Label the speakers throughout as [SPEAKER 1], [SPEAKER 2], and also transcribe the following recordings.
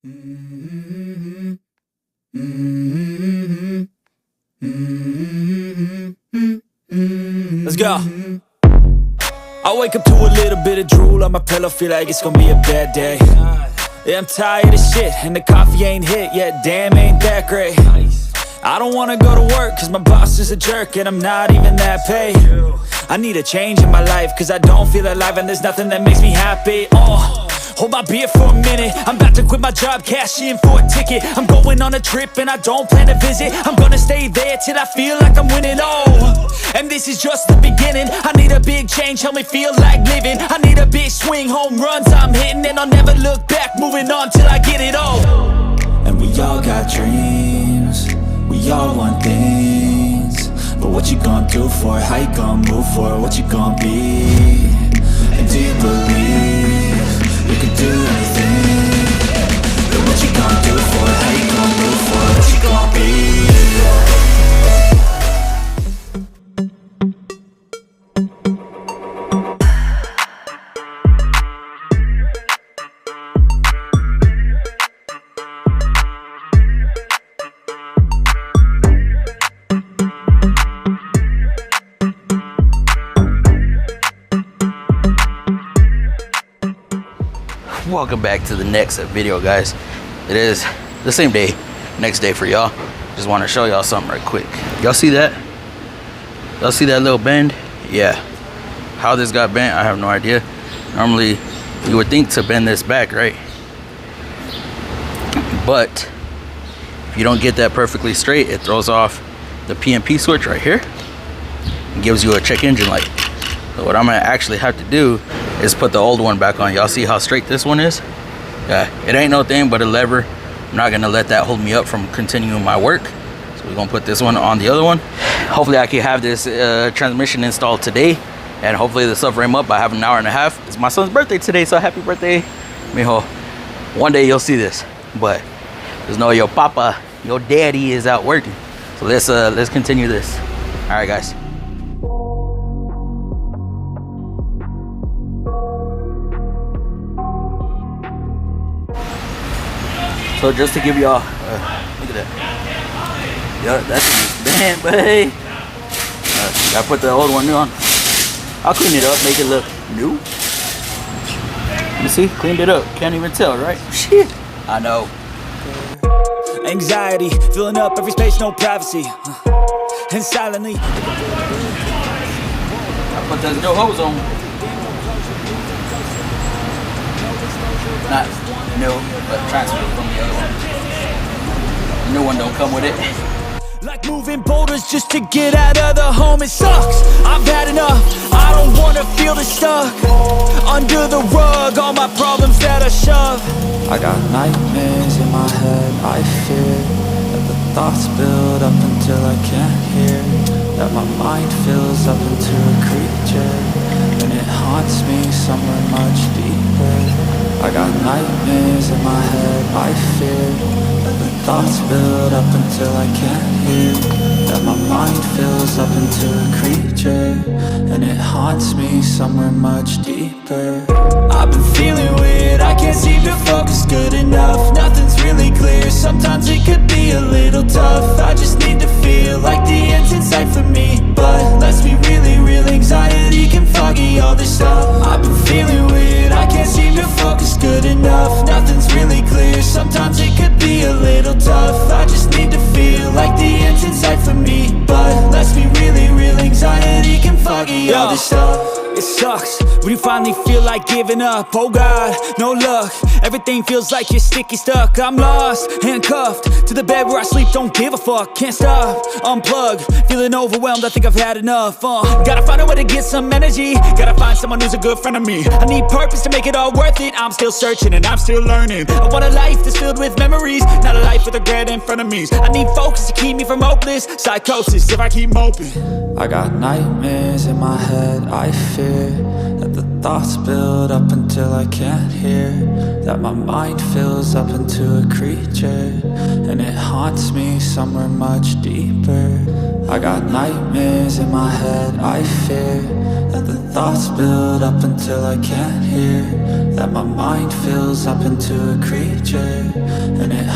[SPEAKER 1] Let's go. I wake up to a little bit of drool on my pillow, feel like it's gonna be a bad day. Yeah, I'm tired of shit, and the coffee ain't hit yet, damn, ain't that great. I don't wanna go to work, cause my boss is a jerk, and I'm not even that paid. I need a change in my life, cause I don't feel alive, and there's nothing that makes me happy. Hold my beer for a minute, I'm about to quit my job, cash in for a ticket. I'm going on a trip and I don't plan to visit. I'm gonna stay there till I feel like I'm winning, and this is just the beginning. I need a big change, help me feel like living. I need a big swing, home runs I'm hitting, and I'll never look back, moving on till I get it all. And we all got dreams, we all want things, but what you gonna do for it? How you gonna move for it? What you gonna be? And do you believe you can do anything? But what you gonna do for it? How you gonna move for it? What you gonna be?
[SPEAKER 2] Welcome back to the next video, guys. It is the same day, next day for y'all. Just want to show y'all something right quick. Y'all see that? Y'all see that little bend? Yeah. How this got bent, I have no idea. Normally, you would think to bend this back, right? But if you don't get that perfectly straight, it throws off the PMP switch right here and gives you a check engine light. So what I'm gonna actually have to do is put the old one back on. Y'all see how straight this one is? Yeah, it ain't no thing but a lever. I'm not gonna let that hold me up from continuing my work. So we're gonna put this one on the other one. Hopefully I can have this transmission installed today, and hopefully the stuff frame up. I have an hour and a half. It's my son's birthday today, so happy birthday, mijo. One day you'll see this, but just know your papa, your daddy is out working. So let's continue this. All right, guys. So just to give y'all, look at that. Yeah, that's bad, but hey, gotta put the old one on. I'll clean it up, make it look new. You see, cleaned it up. Can't even tell, right? Shit. I know.
[SPEAKER 1] Anxiety, filling up every space, no privacy. And silently
[SPEAKER 2] I put those new hose on. Not new, but transfer from the other one. The new one don't come with it.
[SPEAKER 1] like moving boulders just to get out of the home. It sucks, I've had enough. I don't wanna feel the stuck under the rug, all my problems that I shove. I got nightmares in my head, I fear that the thoughts build up until I can't hear, that my mind fills up into a creature, and it haunts me somewhere much deeper. I got nightmares in my head, I fear that the thoughts build up until I can't hear, that my mind fills up into a creature, and it haunts me somewhere much deeper. I've been feeling weird, I can't seem to focus good enough. Nothing's really clear, sometimes it could be a little tough. I just need to feel like the end's in sight for me, but let's be really real, anxiety can foggy all this stuff. I've been feeling weird, I can't seem to focus good enough. Nothing's really clear, sometimes it could be a little tough. I just need to feel like the end's in sight for me, but let's be really real, anxiety can foggy all this stuff. It sucks when you finally feel like giving up. Oh God, no luck, everything feels like you're sticky stuck. I'm lost, handcuffed to the bed where I sleep, don't give a fuck. Can't stop, unplug, feeling overwhelmed, I think I've had enough. Gotta find a way to get some energy, gotta find someone who's a good friend of me. I need purpose to make it all worth it, I'm still searching and I'm still learning. I want a life that's filled with memories, not a life with regret in front of me. I need focus to keep me from hopeless psychosis if I keep moping. I got nightmares in my head, I fear that the thoughts build up until I can't hear, that my mind fills up into a creature, and it haunts me somewhere much deeper. I got nightmares in my head, I fear that the thoughts build up until I can't hear, that my mind fills up into a creature,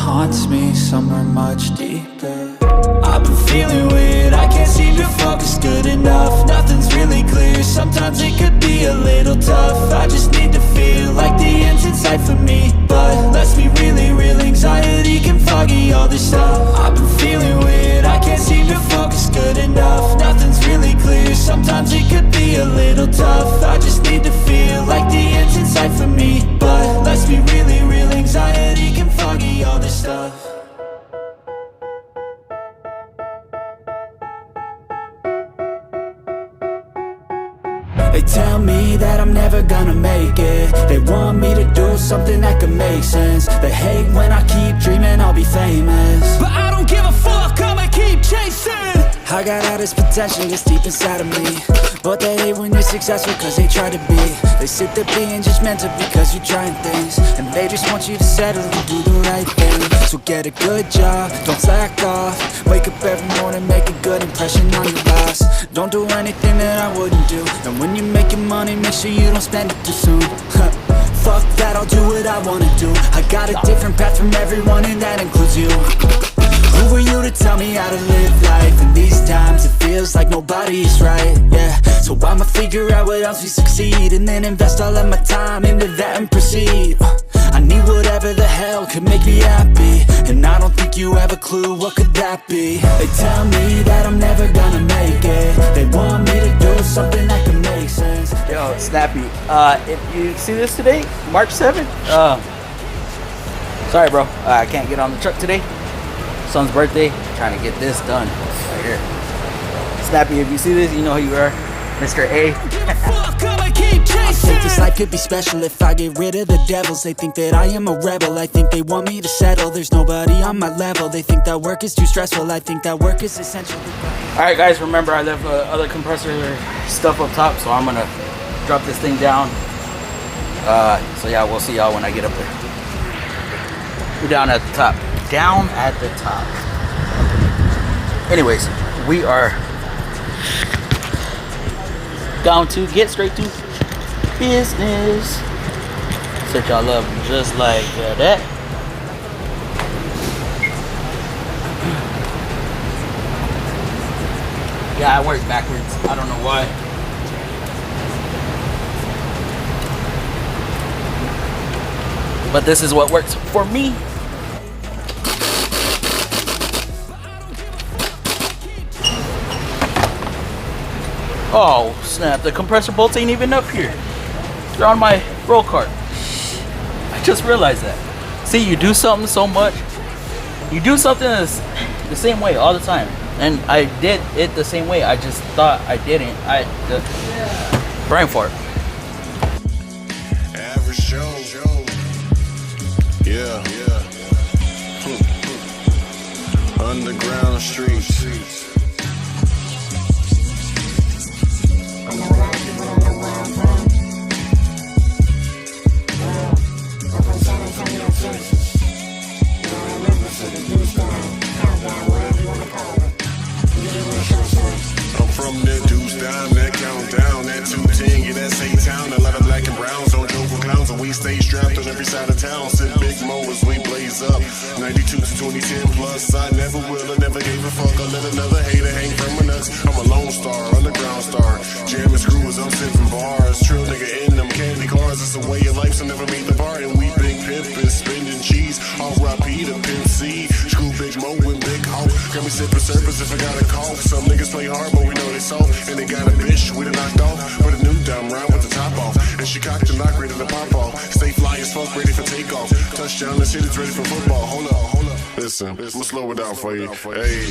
[SPEAKER 1] haunts me somewhere much deeper. I've been feeling weird, I can't seem to focus good enough. Nothing's really clear, sometimes it could be a little tough. I just need to feel like the end's in sight for me, but let's be really real, anxiety can foggy all this stuff. I've been feeling weird, I can't seem to focus good enough. Nothing's really clear, sometimes it could be a little tough. I just need to feel like the end's in sight for me, but let's be really real, anxiety can foggy all this stuff. They tell me that I'm never gonna make it. They want me to do something that could make sense. They hate when I keep dreaming I'll be famous, but I don't give a fuck, I'ma keep chasing. I got all this potential that's deep inside of me, but they hate when you're successful cause they try to be. They sit there being judgmental because you're trying things, and they just want you to settle and do the right thing. So get a good job, don't slack off. Wake up every morning, make a good impression on your boss. Don't do anything that I wouldn't do, and when you're making money, make sure you don't spend it too soon. Fuck that, I'll do what I wanna do. I got a different path from everyone, and that includes you. Who are you to tell me how to live life? In these times it feels like nobody's right, yeah. So I'ma figure out what else we succeed, and then invest all of my time into that and proceed. I need whatever the hell could make me happy, and I don't think you have a clue what could that be. They tell me that I'm never gonna make it. They want me to do something that can make sense.
[SPEAKER 2] Yo, Snappy, if you see this today, March 7th, sorry bro, I can't get on the truck today. Son's birthday, trying to get this done right here. Snappy, if you see this, you know who you are, Mr. A.
[SPEAKER 1] I think this life could be special if I get rid of the devils. They think that I am a rebel, I think they want me to settle. There's nobody on my level, they think that work is too stressful. I think that work is essential.
[SPEAKER 2] Alright guys, remember I left other compressor stuff up top, so I'm gonna drop this thing down. So yeah, we'll see y'all when I get up there. We're down at the top. Down at the top. Anyways, we are down to get straight to business. Set y'all up just like that. Yeah, I work backwards. I don't know why. But this is what works for me. Oh snap, the compressor bolts ain't even up here. They're on my roll cart. I just realized that. See, you do something so much. You do something the same way all the time. And I did it the same way. I just thought I didn't. Brain fart.
[SPEAKER 3] Average Joe. Yeah. Underground streets. I'm from that deuce down, that countdown, that 210, yeah, that's A-Town. A lot of black and browns, don't joke with clowns, and we stay strapped on every side of town. Sit big mo as we blaze up, 92 to 2010 plus. I never will, I never gave a fuck. I let another hater hang from my nuts. I'm a lone star, underground star, jamming screws, I'm sipping bars. Trill nigga in them candy cars, it's a way of life, so never meet the bar. And we big pimpin', spending cheese, R.I.P. to Pimp C. Screw Big Mo and Big Ho, got me sipping surface if I got a cough. Some niggas play hard, but we know they soft. And they got a bitch, we done knocked off. With a new dumb round with the top off. And she cocked and lock, ready to pop off. Stay fly as fuck, ready for takeoff. Touchdown, the shit is ready for football. Hold up. Listen, we'll slow it down for you. Hey,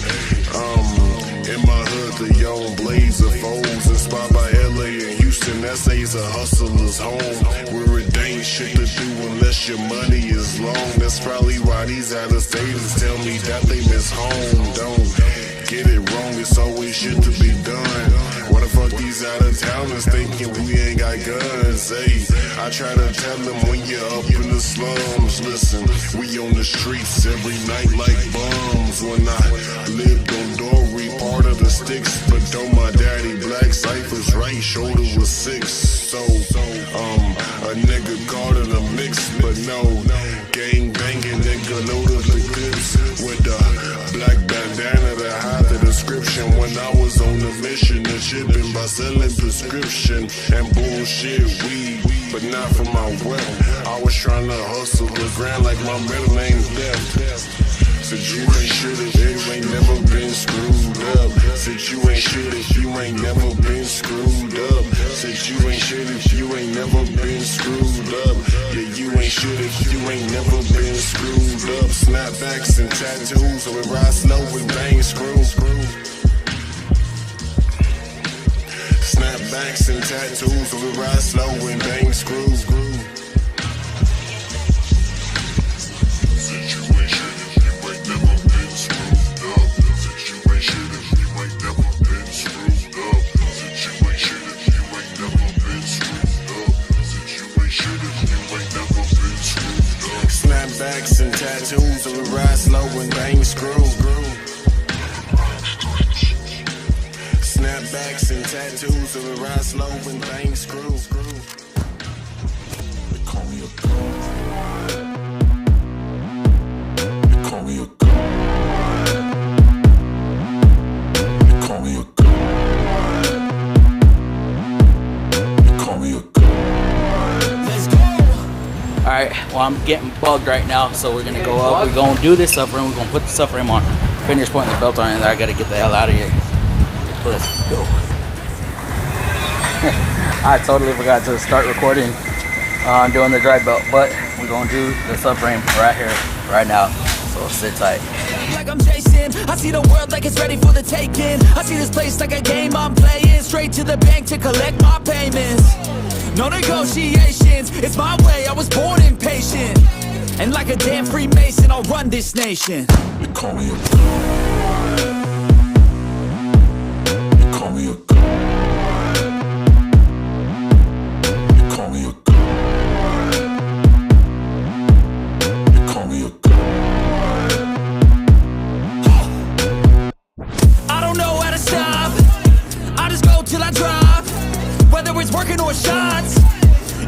[SPEAKER 3] in my hood, the young blazer foes. Inspired by LA and Houston, SA's a hustler's home. Where it ain't shit to do unless your money is long. That's probably why these out-of-staters tell me that they miss home. Don't get it wrong, it's always shit to be done. Why the fuck these out-of-towners thinking we ain't got guns? Hey, I try to tell them when you're up in the slums. Listen, we on the streets every night like bums. When I lived on Dory, part of the sticks, but though my daddy Black Cypher's right shoulder was 6. So, a nigga caught in a mix, but no, gang banging nigga loaded the selling prescription and bullshit weed, but not from my wealth. I was trying to hustle the grind like my middle name's Death. Said you ain't shit if you ain't never been screwed up. Said you ain't shit if you ain't never been screwed up. Said you ain't shit if you ain't never been screwed up. Yeah, you ain't shit if you ain't never been screwed up. Snapbacks and tattoos, so we ride slow and bang screw. Snapbacks and tattoos, so we ride slow and bang screw. Snapbacks and tattoos, so we ride slow and bang screw. Snapbacks and tattoos, so we ride slow and bang screw. They call me a god. They call me a god. They call me a god. They call me a god.
[SPEAKER 1] Let's go.
[SPEAKER 2] Alright, well I'm getting bugged right now, so we're gonna go up. We're gonna do this subframe, we're gonna put the subframe on, finish putting the belt on, and I gotta get the hell out of here. Let's go. I totally forgot to start recording doing the dry belt, but we're gonna do the subframe right here, right now. So sit tight.
[SPEAKER 1] Like I'm Jason, I see the world like it's ready for the taking. I see this place like a game I'm playing, straight to the bank to collect my payments. No negotiations, it's my way, I was born impatient. And like a damn Freemason, I'll run this nation.
[SPEAKER 3] They call me a god. They call me a god. They call me a god. They call me a god.
[SPEAKER 1] I don't know how to stop, I just go till I drop. Whether it's working or shots,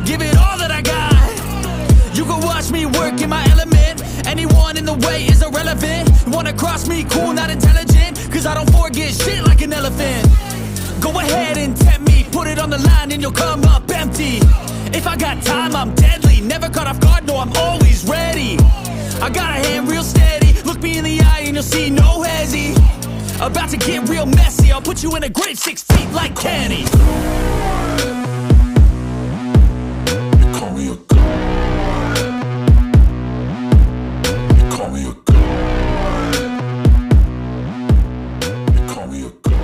[SPEAKER 1] give it all that I got. You can watch me work in my element. Anyone in the way is irrelevant. You wanna cross me, cool, not intelligent, cause I don't forget shit like an elephant. Go ahead and tempt me, put it on the line and you'll come up empty. If I got time, I'm deadly, never caught off guard, no, I'm always ready. I got a hand real steady, look me in the eye and you'll see no hezzy. About to get real messy, I'll put you in a grave 6 feet like Kenny.
[SPEAKER 3] They call me a god. They call me a god. They call me a god.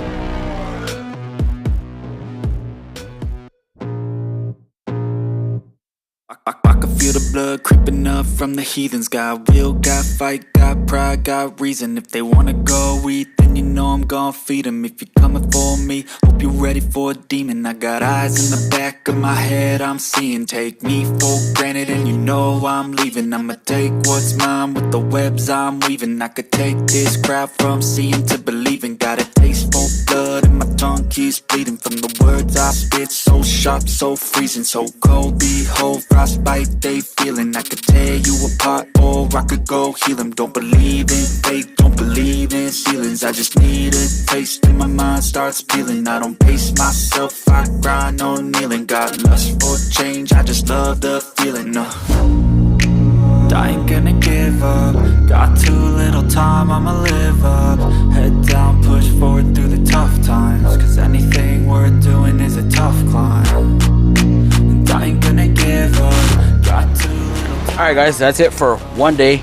[SPEAKER 1] I can feel the blood creeping up from the heathens. Got will, got fight, got pride, got reason. If they wanna go eat, then you know I'm gon' feed them. If you're coming for me, hope you're ready for a demon. I got eyes in the back of my head, I'm seeing. Take me for granted and you know I'm leaving. I'ma take what's mine with the webs I'm weaving. I could take this crowd from seeing to believing. Got a taste for blood and my tongue keeps bleeding. From the words I spit, so sharp, so freezing. So cold, behold, frostbite they feeling. I could tear you apart or I could go heal them. Don't believe in fate, don't believe in ceilings. I just need a taste and my mind starts peeling. I don't pace myself, I grind on kneeling. Got lust for change, I just love the feeling. I ain't gonna give up. Got too little time, I'ma live up. Head down, push forward through the tough times. Cause anything worth doing is a tough climb. And I ain't gonna give up. Got too little time.
[SPEAKER 2] Alright guys, that's it for one day.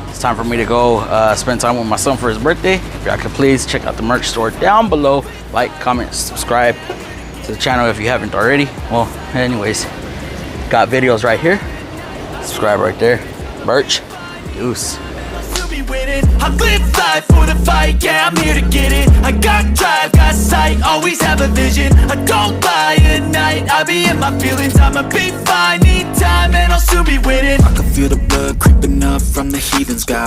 [SPEAKER 2] It's time for me to go spend time with my son for his birthday. If y'all could please check out the merch store down below. Like, comment, subscribe to the channel if you haven't already. Well, anyways, got videos right here. Subscribe right there. Merch. Deuce.
[SPEAKER 1] I live life for the fight, yeah, I'm here to get it. I got drive, got sight, always have a vision. I don't lie at night, I be in my feelings. I'ma be fine, need time, and I'll soon be winning. I can feel the blood creeping up from the heathens. Got